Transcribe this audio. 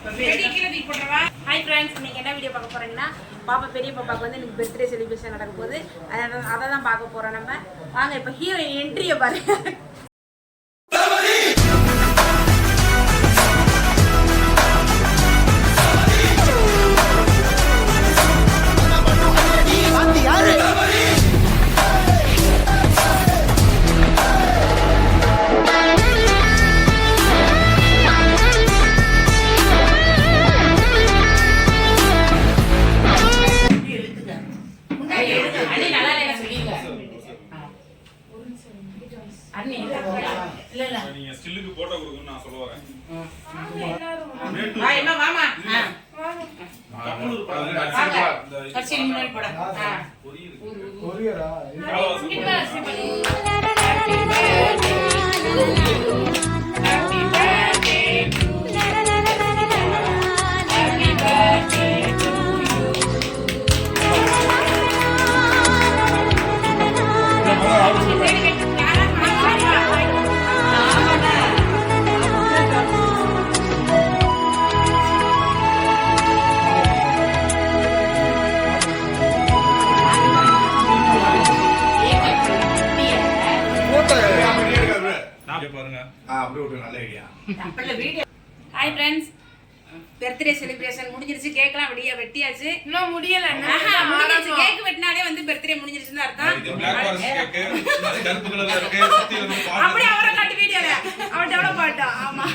Hi friends, இன்னைக்கு என்ன video பார்க்க போறீங்கன்னா, பாப்பா பெரிய பாப்பாவுக்கு வந்து இன்னைக்கு பர்த்டே செலிப்ரேஷன் நடக்க போகுது. அதை தான் பார்க்க போறோம். நம்ம வாங்க இப்போ ஹீரோயின் என்ட்ரியை பாருங்க. நீங்க ஸ்டில்லுக்கு போட்டோ கொடுக்கணும்னு நான் சொல்ல வரேன். ஹாய் ஃப்ரெண்ட்ஸ், பர்த்டே செலிப்ரேஷன் முடிஞ்சிருச்சு. கேக்லாம் வெட்டியாச்சு. இன்னும் முடியல. கேக் வெட்டினாலே வந்து பர்த்டே முடிஞ்சிருச்சுன்னு அர்த்தம். அப்படியே அவரை காட்டி வீடியோல அவன் டெவலப் ஆட்டா. ஆமா.